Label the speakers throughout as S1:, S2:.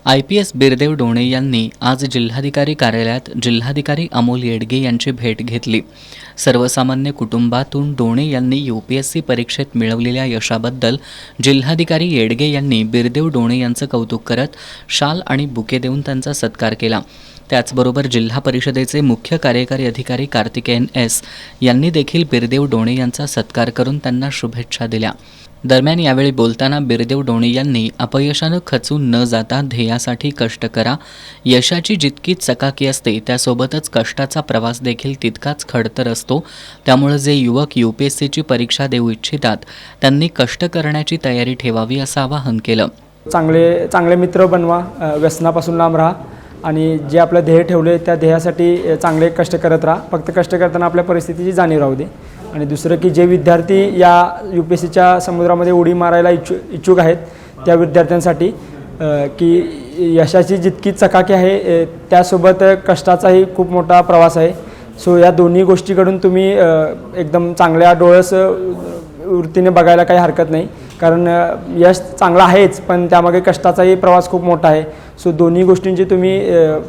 S1: IPS Birdev डोणे यांनी आज जिल्हाधिकारी कार्यालयात जिल्हाधिकारी अमोल येडगे यांची भेट घेतली। सर्वसामान्य कुटुंबातून डोणे यांनी UPSC परीक्षेत मिळवलेल्या यशाबद्दल जिल्हाधिकारी येडगे यांनी बिरदेव डोणे यांचं कौतुक करत शाल आणि बुके देऊन त्यांचा सत्कार केला। त्याचबरोबर जिल्हा परिषदेचे मुख्य कार्यकारी अधिकारी कार्तिकेयन S यांनी देखील बिरदेव डोणे यांचा सत्कार करून त्यांना शुभेच्छा दिल्या। दरम्यान यावेळी बोलताना बिरदेव डोणे यांनी अपयशानं खचून न जाता ध्येयासाठी कष्ट करा, यशाची जितकी चकाकी असते त्यासोबतच कष्टाचा प्रवास देखील तितकाच खडतर असतो, त्यामुळे जे युवक UPSCची परीक्षा देऊ इच्छितात त्यांनी कष्ट करण्याची तयारी ठेवावी असं आवाहन केलं।
S2: चांगले मित्र बनवा, व्यसनापासून लांब राहा आणि जे आपलं ध्येय ठेवले त्या ध्येयासाठी चांगले कष्ट करत राहा। फक्त कष्ट करताना आपल्या परिस्थितीची जाणीव राहू दे। आणि दुसरं की जे विद्यार्थी या UPSCच्या समुद्रामध्ये उडी मारायला इच्छुक आहेत त्या विद्यार्थ्यांसाठी की यशाची जितकी चकाकी आहे त्यासोबत कष्टाचाही खूप मोठा प्रवास आहे। सो या दोन्ही गोष्टीकडून तुम्ही एकदम चांगल्या डोळस वृत्तीने बघायला काही हरकत नाही, कारण यश चांगलं आहेच पण त्यामागे कष्टाचाही प्रवास खूप मोठा आहे। सो दोन्ही गोष्टींची तुम्ही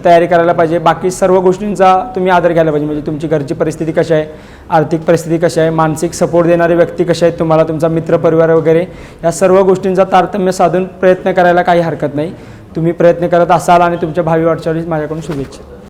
S2: तयारी करायला पाहिजे। बाकी सर्व गोष्टींचा तुम्ही आदर घ्यायला पाहिजे, म्हणजे तुमची घरची परिस्थिती कशी आहे, आर्थिक परिस्थिती कशी आहे, मानसिक सपोर्ट देणारे व्यक्ती कसे आहेत तुम्हाला, तुमचा मित्रपरिवार वगैरे, या सर्व गोष्टींचा तारतम्य साधून प्रयत्न करायला काही हरकत नाही। तुम्ही प्रयत्न करत असाल आणि तुमच्या भावी वाटचालीस माझ्याकडून शुभेच्छा।